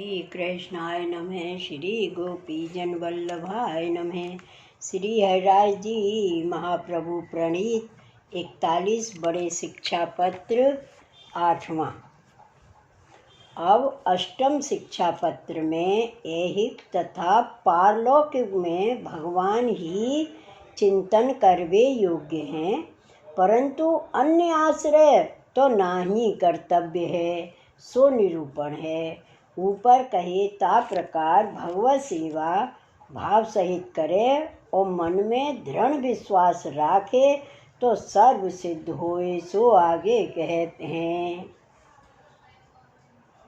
श्री कृष्णाय नमः। श्री गोपीजन वल्लभाय नमः। श्री हरिराज जी महाप्रभु प्रणीत 41 बड़े शिक्षा पत्र 8वां। अब अष्टम शिक्षा पत्र में ऐहिक तथा पारलौकिक में भगवान ही चिंतन करवे योग्य हैं, परंतु अन्य आश्रय तो नाही कर्तव्य है, सो निरूपण है। ऊपर कहे ता प्रकार भगवत सेवा भाव सहित करे और मन में दृढ़ विश्वास राखे तो सर्व सिद्ध होए, सो आगे कहते हैं।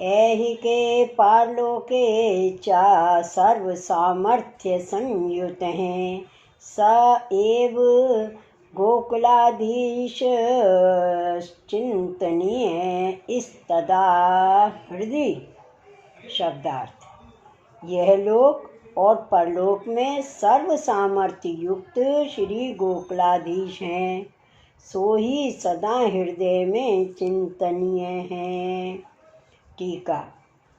ऐहिके पारलोके चा सर्व सामर्थ्य संयुत हैं, स एव गोकुलाधीश चिंतनीय इस्तदा हृदय। शब्दार्थ: यह लोक और परलोक में सर्व सामर्थ्य युक्त श्री गोकुलाधीश हैं, सो ही सदा हृदय में चिंतनीय हैं। टीका: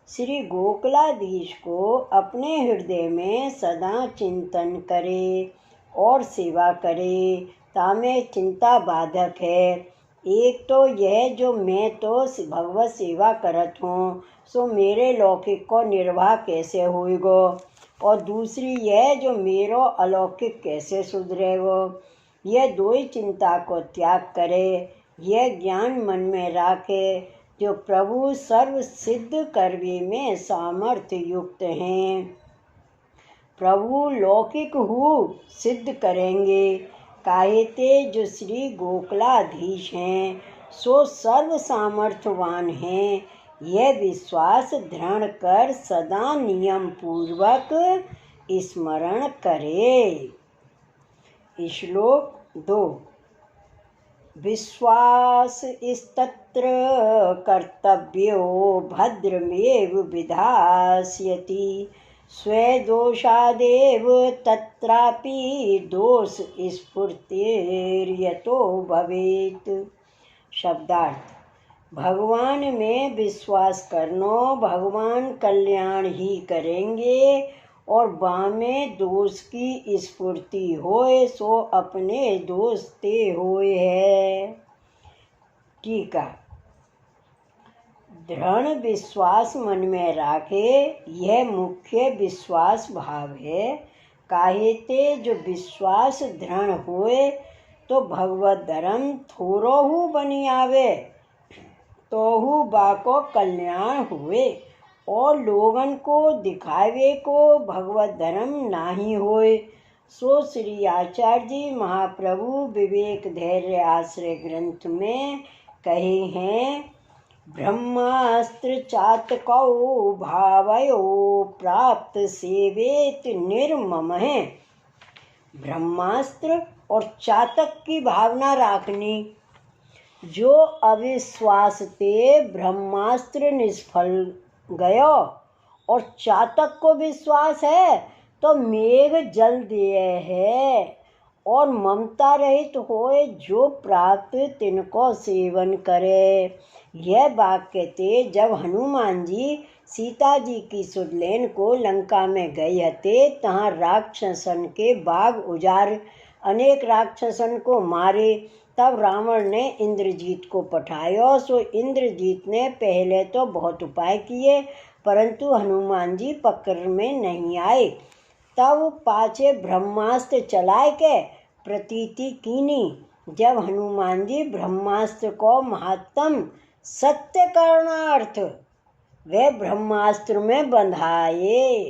श्री गोकुलाधीश को अपने हृदय में सदा चिंतन करे और सेवा करे, तामें चिंता बाधक है। एक तो यह जो मैं तो भगवत सेवा करत हूँ, सो मेरे लौकिक को निर्वाह कैसे होएगो, और दूसरी यह जो मेरो अलौकिक कैसे सुधरेगो। यह दो ही चिंता को त्याग करे, यह ज्ञान मन में राखे जो प्रभु सर्व सिद्ध करवे में सामर्थ्य युक्त हैं। प्रभु लौकिक हु सिद्ध करेंगे, काहेते जो श्री गोकुलाधीश हैं सो सर्व सामर्थ्यवान हैं। यह विश्वास दृढ़ कर सदा नियम पूर्वक स्मरण करे। श्लोक 2। विश्वास इस्तत्र कर्तव्यो भद्रमेव विधास्यति, स्वेदोषादेव तत्रापि दोष स्फुर्तिर्यतो भवेत्। शब्दार्थ: भगवान में विश्वास करनो, भगवान कल्याण ही करेंगे, और बामे दोष की स्फूर्ति होए सो अपने दोष ते होए है। टीका: दृढ़ विश्वास मन में राखे, यह मुख्य विश्वास भाव है। काहेते जो विश्वास दृढ़ होए तो भगवत धर्म थोरोहु बनी आवे, तोहु बाको कल्याण हुए, और लोगन को दिखावे को भगवत धर्म नाही होए। सो श्री आचार्य जी महाप्रभु विवेक धैर्य आश्रय ग्रंथ में कहे हैं, ब्रह्मास्त्र चातकौ भावयो प्राप्त सेवेत निर्मम है। ब्रह्मास्त्र और चातक की भावना राखनी। जो अविश्वास ते ब्रह्मास्त्र निष्फल गयो और चातक को विश्वास है तो मेघ जल दिए है, और ममता रहित होए जो प्राप्त तिनको सेवन करे। यह वाक्य थे जब हनुमान जी सीता जी की सुडलेन को लंका में गए हते, तहाँ राक्षसन के बाग उजार अनेक राक्षसन को मारे। तब रावण ने इंद्रजीत को पठायो, सो इंद्रजीत ने पहले तो बहुत उपाय किए, परंतु हनुमान जी पकड़ में नहीं आए। तब पाछे ब्रह्मास्त्र चलाए के प्रतीति कीनी। जब हनुमान जी ब्रह्मास्त्र को महात्म सत्य करणार्थ वे ब्रह्मास्त्र में बंधाए,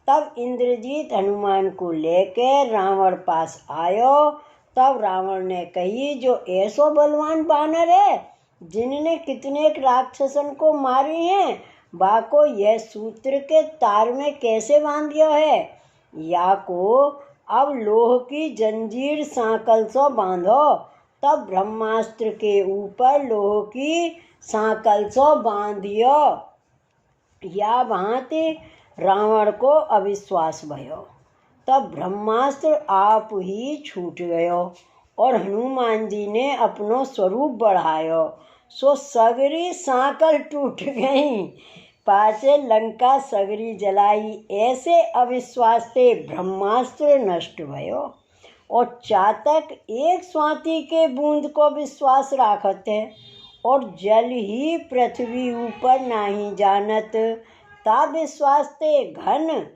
तब इंद्रजीत हनुमान को लेकर रावण पास आयो। तब रावण ने कही, जो ऐसो बलवान बानर है जिनने कितने राक्षसन को मारे हैं, बाको यह सूत्र के तार में कैसे बांधियो है। या को अब लोह की जंजीर सांकल सो बांधो। तब ब्रह्मास्त्र के ऊपर लोह की सांकल सो बांधियो। या भांति रावण को अविश्वास भयो। तब ब्रह्मास्त्र आप ही छूट गयो और हनुमान जी ने अपनो स्वरूप बढ़ायो, सो सगरी सांकल टूट गई। पासे लंका सगरी जलाई। ऐसे अविश्वास ते ब्रह्मास्त्र नष्ट भयो। और चातक एक स्वाति के बूंद को विश्वास राखत है, और जल ही पृथ्वी ऊपर नाही जानत। ता विश्वास ते घन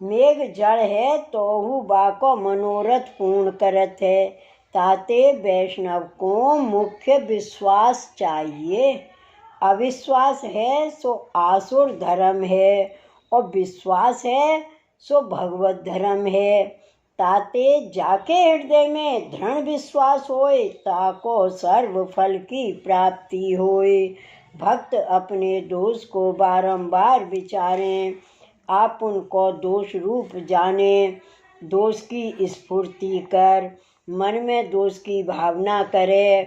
मेघ जड़ है, तोहु बाको मनोरथ पूर्ण करत है। ताते वैष्णव को मुख्य विश्वास चाहिए। अविश्वास है सो आसुर धर्म है, और विश्वास है सो भगवत धर्म है। ताते जाके हृदय में दृढ़ विश्वास होए, ताको सर्व फल की प्राप्ति होए। भक्त अपने दोष को बारंबार विचारें, आप उनको दोष रूप जाने। दोष की स्फूर्ति कर मन में दोष की भावना करे।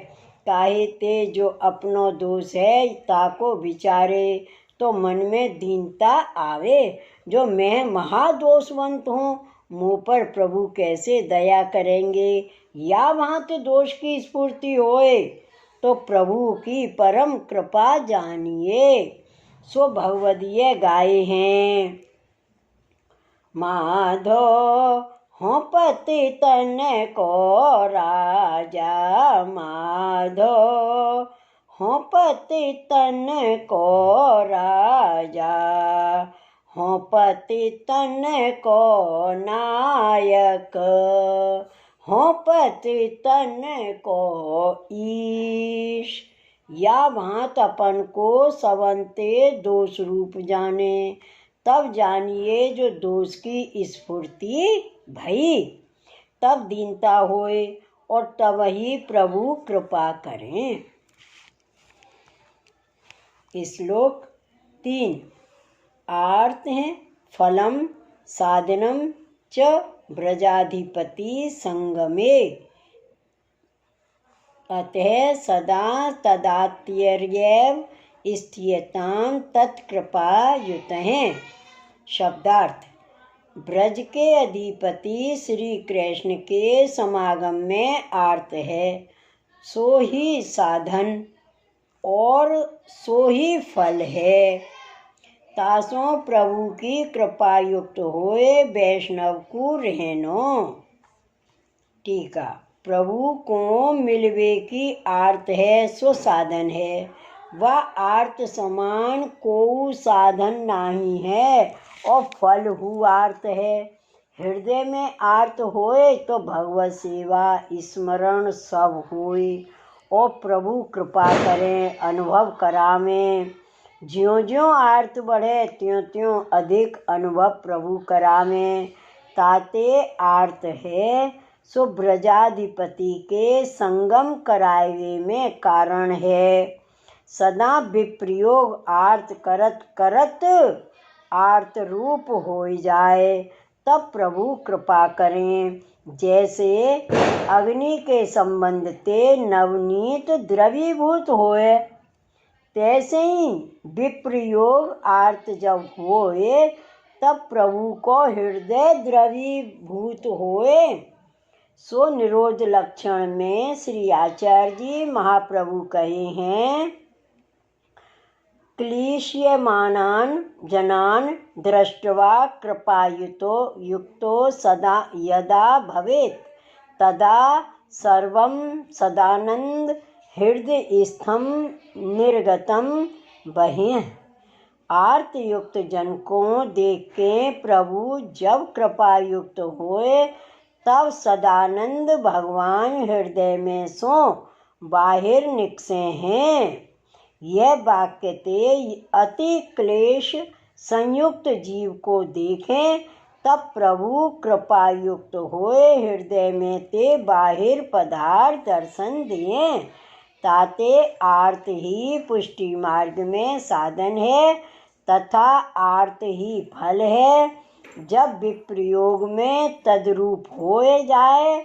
काहे ते जो अपनो दोष है ताको विचारे, तो मन में दीनता आवे। जो मैं महादोषवंत हूँ, मुँह पर प्रभु कैसे दया करेंगे। या वहाँ के दोष की स्फूर्ति होए, तो प्रभु की परम कृपा जानिए। सो भगवदीय गाए हैं। माधो हो पति तन को राजा, माधो हो पति तन को राजा, हो पति तन को नायक, हो पति तन को ईश। या भांत अपन को सवंते दोष रूप जाने, तब जानिए जो दोष की स्फूर्ति भई, तब दीनता होए, और तब ही प्रभु कृपा करें। श्लोक 3। आर्त हैं फलम साधनम च ब्रजाधिपति संगमे, अतः सदा तदात्यर्यैव स्थियतां तत्कृपा युतः। शब्दार्थ। ब्रज के अधिपति श्री कृष्ण के समागम में आर्त है, सो ही साधन और सो ही फल है। तासों प्रभु की कृपा युक्त होए वैष्णव को रहनो। टीका। प्रभु को मिलवे की आर्त है सो साधन है, वह आर्त समान को साधन नहीं है, और फल हु आर्त है। हृदय में आर्त होए तो भगवत सेवा स्मरण सब होए, और प्रभु कृपा करें अनुभव करावें। ज्यों ज्यों आर्त बढ़े त्यों त्यों अधिक अनुभव प्रभु करावें। ताते आर्त है सो ब्रजाधिपति के संगम करावे में कारण है। सदा विप्रयोग आर्त करत करत आर्त रूप हो जाए, तब प्रभु कृपा करें। जैसे अग्नि के संबंध ते नवनीत द्रवीभूत होए, तैसे ही विप्रयोग आर्त जब होए, तब प्रभु को हृदय द्रवीभूत होए। सो निरोध लक्षण में श्री आचार्य जी महाप्रभु कहे हैं, क्लेश्यमानान् जनान् दृष्ट्वा कृपायुतो युक्तो सदा यदा भवेत्, तदा सर्वं सदानंद हृदय स्थम निर्गतम बहिः। आर्त युक्त जन को देख के प्रभु जब कृपा युक्त होए, तब सदानंद भगवान हृदय में सो बाहिर निकसे हैं। यह वाक्य ते अति क्लेश संयुक्त जीव को देखें, तब प्रभु कृपा युक्त होए हृदय में ते बाहिर पदार्थ दर्शन दिए। ताते आर्त ही पुष्टि मार्ग में साधन है, तथा आर्त ही फल है। जब विप्रयोग में तद्रूप हो जाए,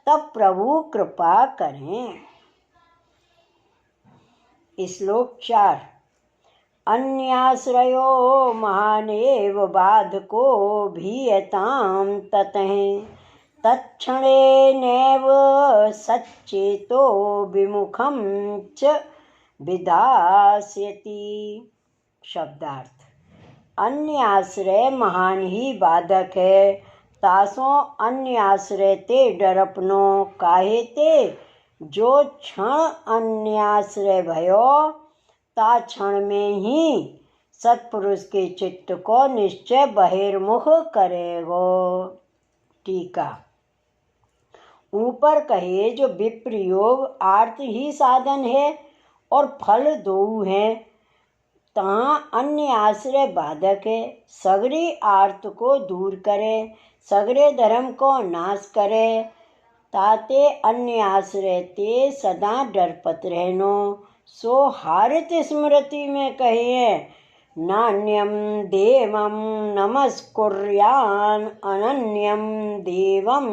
तब प्रभु कृपा करें। श्लोक 4। अन्याश्रयो महानेव बाधको भीयतां ततः, तत्क्षणेनैव सच्चेतो विमुखं च विधास्यति। शब्दार्थ। अन्य आश्रय महान ही बाधक है। तासो अन्य आश्रय ते डरपनो काहे ते, जो क्षण अन्य आश्रय भयो ता क्षण में ही सत्पुरुष के चित्त को निश्चय बहिर्मुख करेगो। टीका। ऊपर कहे जो विप्रयोग आर्त ही साधन है और फल दो हैं, तहाँ अन्य आश्रय बाधक है। सगरी आर्त को दूर करे, सगरे धर्म को नाश करे, ताते अन्य आश्रय ते सदा डरपत रहनो। सो हारित स्मृति में कहिए, नान्यम देवम नमस्कुर्यान अनन्यम देवम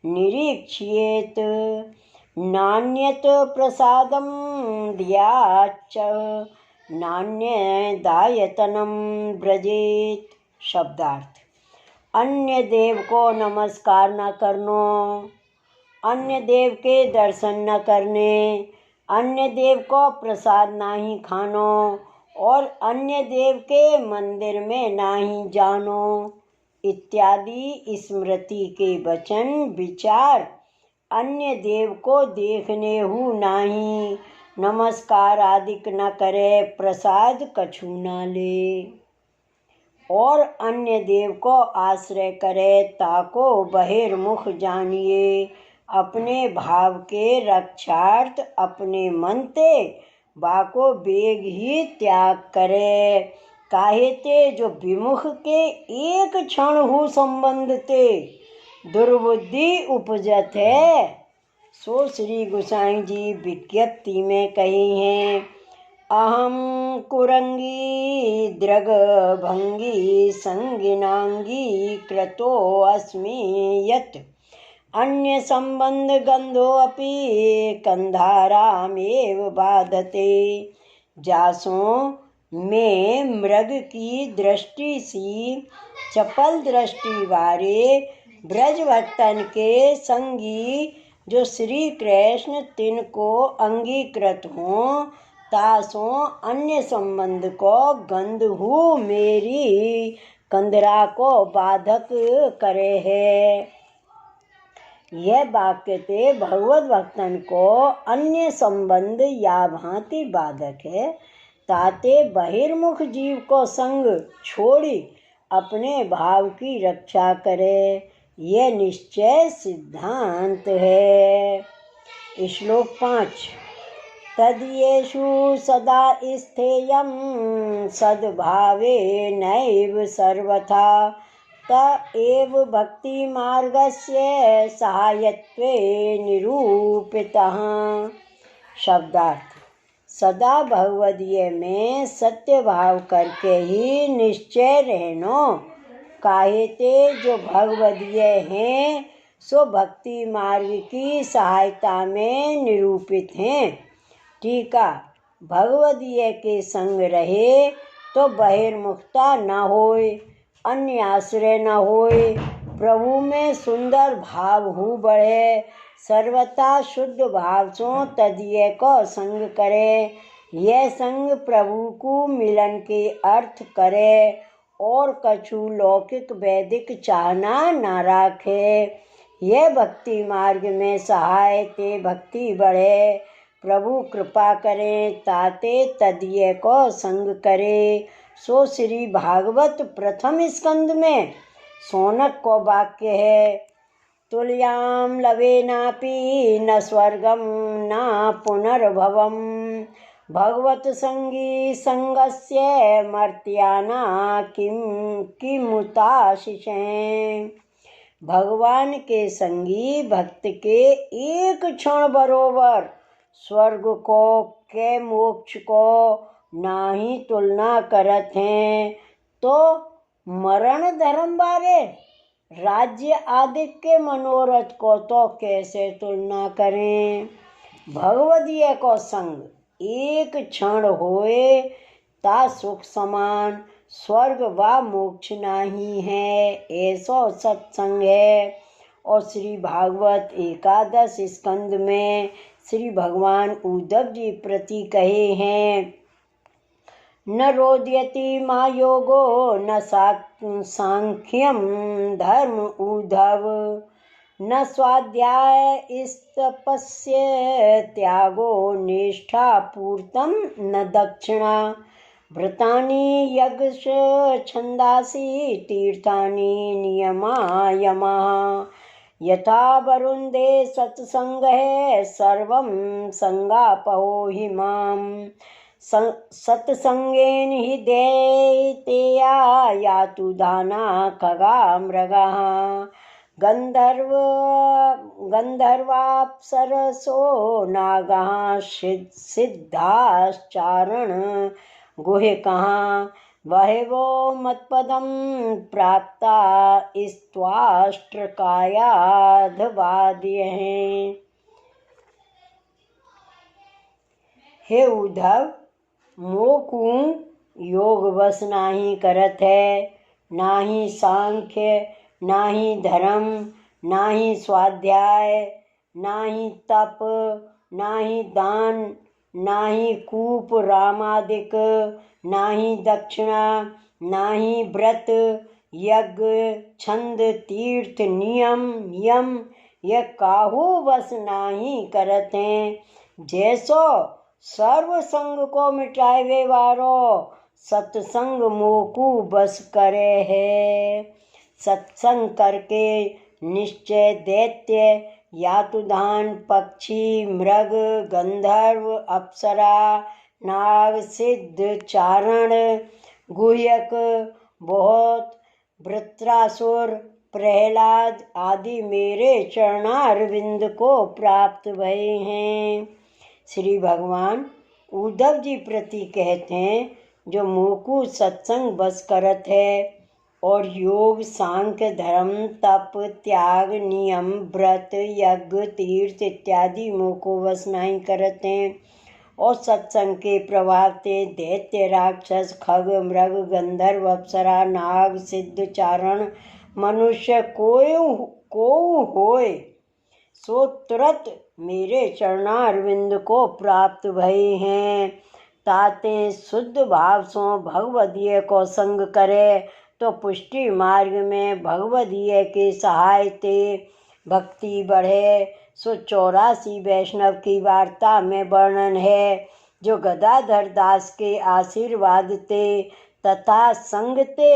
निरीक्ष्येत, नान्यत प्रसादम दियाच नान्य दायतनम ब्रजेत। शब्दार्थ। अन्य देव को नमस्कार न करनो, अन्य देव के दर्शन न करने, अन्य देव को प्रसाद नहीं खानो और अन्य देव के मंदिर में नहीं जानो इत्यादि स्मृति के वचन विचार। अन्य देव को देखने हु नहीं, नमस्कार आदिक न करे, प्रसाद कछु न ले और अन्य देव को आश्रय करे, ताको बहिर्मुख जानिए। अपने भाव के रक्षार्थ अपने मन ते बाको बेग ही त्याग करे, काहे ते जो विमुख के एक क्षण हु संबंध ते दुर्बुद्धि उपजत है। सो श्री गोसाई जी विज्ञप्ति में कही हैं, अहम कुरंगी दृग भंगी संगिनांगी कृतो अस्मि यत्, अन्य संबंध गंधो अपि कंधारामेव बाधते। जासो में मृग की दृष्टि सी चपल दृष्टि वारे ब्रजभक्तन के संगी जो श्री कृष्ण तिनको अंगीकृत हों, तासो अन्य संबंध को गंध हु मेरी कंधरा को बाधक करे है। यह वाक्य ते भगवत भक्तन को अन्य संबंध या भांति बाधक है, ताते बहिर्मुख जीव को संग छोड़ी अपने भाव की रक्षा करे, यह निश्चय सिद्धांत है। श्लोक 5। तद्येषु सदा स्थेयं सद्भावे नैव सर्वथा, त एव भक्ति मार्गस्य सहायत्वे निरूपितः। शब्दार्थ। सदा भगवदीय में सत्य भाव करके ही निश्चय रहनो, काहे ते जो भगवदीय हैं सो भक्ति मार्ग की सहायता में निरूपित हैं। टीका। भगवदीय के संग रहे तो बहिर्मुखता न होए, अन्य आश्रय न होए, प्रभु में सुंदर भाव हु बढ़े, सर्वथा शुद्ध भाव सो तदीय को संग करे। यह संग प्रभु को मिलन के अर्थ करे और कछु लौकिक वैदिक चाहना न राखे। यह भक्ति मार्ग में सहाय ते भक्ति बढ़े, प्रभु कृपा करे ताते तदीय को संग करे। सो श्री भागवत प्रथम स्कंद में सोनक को वाक्य है, तुल्याम लवेनापि न स्वर्गम न पुनर्भवम, भगवत संगी संगस्य मर्त्याना किमुताशिषें। भगवान के संगी भक्त के एक क्षण बरोबर स्वर्ग को के मोक्ष को नाही तुलना करत हैं, तो मरण धर्म बारे राज्य आदि के मनोरथ को तो कैसे तुलना करें। भगवदीय को संग एक क्षण होए ता सुख समान स्वर्ग व मोक्ष नहीं है, ऐसो सत्संग है। और श्री भागवत एकादश स्कंद में श्री भगवान उद्धव जी प्रति कहे हैं, न रोदयति मा योगो न सांख्यम धर्म उद्धव न स्वाध्याय तपस्य त्यागो निष्ठा पूर्तम न दक्षिणा व्रतानि यज्ञ छंदासि तीर्थानि नियमा यमः यथा वरुन्धे सत्संगः सर्वं संगापहो हि मां सत्संगेन हि दैतेया यातु दाना खगा मृगाः गन्धर्वाप्सरसो नागाः सिद्धाश्चारण गुह्यकाः बहवो मत्पदं प्राप्ता स्त्वाष्ट्रकायाधवादयः। हे उद्धव, मोकू योग बस नाही करत है, नाही सांख्य, नाही धर्म, नाही स्वाध्याय, नाही तप, नाही दान, नाही कूप रामादिक, नाही दक्षिणा, नाही व्रत यज्ञ छंद तीर्थ नियम यम, यह काहू बस नाही करत हैं। जैसो सर्व संग को मिटावे वारो सत्संग मोकू बस करे है। सत्संग करके निश्चय दैत्य यातुधान पक्षी मृग गंधर्व अप्सरा नाग सिद्ध चारण गुह्यक बहुत वृत्रासुर प्रहलाद आदि मेरे चरणारविंद को प्राप्त भये हैं। श्री भगवान उद्धव जी प्रति कहते हैं, जो मोकू सत्संग बस करत है और योग सांख्य धर्म तप त्याग नियम व्रत यज्ञ तीर्थ इत्यादि मोको बस नहीं करते हैं और सत्संग के प्रभाव से दैत्य राक्षस खग मृग गंधर्व अप्सरा नाग सिद्ध चारण मनुष्य को होए सो तुरंत मेरे चरणारविंद को प्राप्त भये हैं। ताते शुद्ध भाव सो भगवदीय को संग करे तो पुष्टि मार्ग में भगवदीय के सहाय ते भक्ति बढ़े। सो 84 वैष्णव की वार्ता में वर्णन है, जो गदाधर दास के आशीर्वाद ते तथा संग ते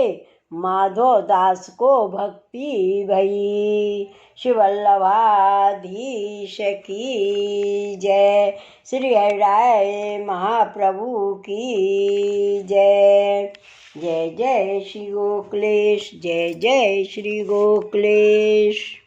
माधव दास को भक्ति भई। शिव वल्लभाधीश की जय। श्री हरिराय महाप्रभु की जय। जय जय श्री गोकुलेश, जय जय श्री गोकुलेश।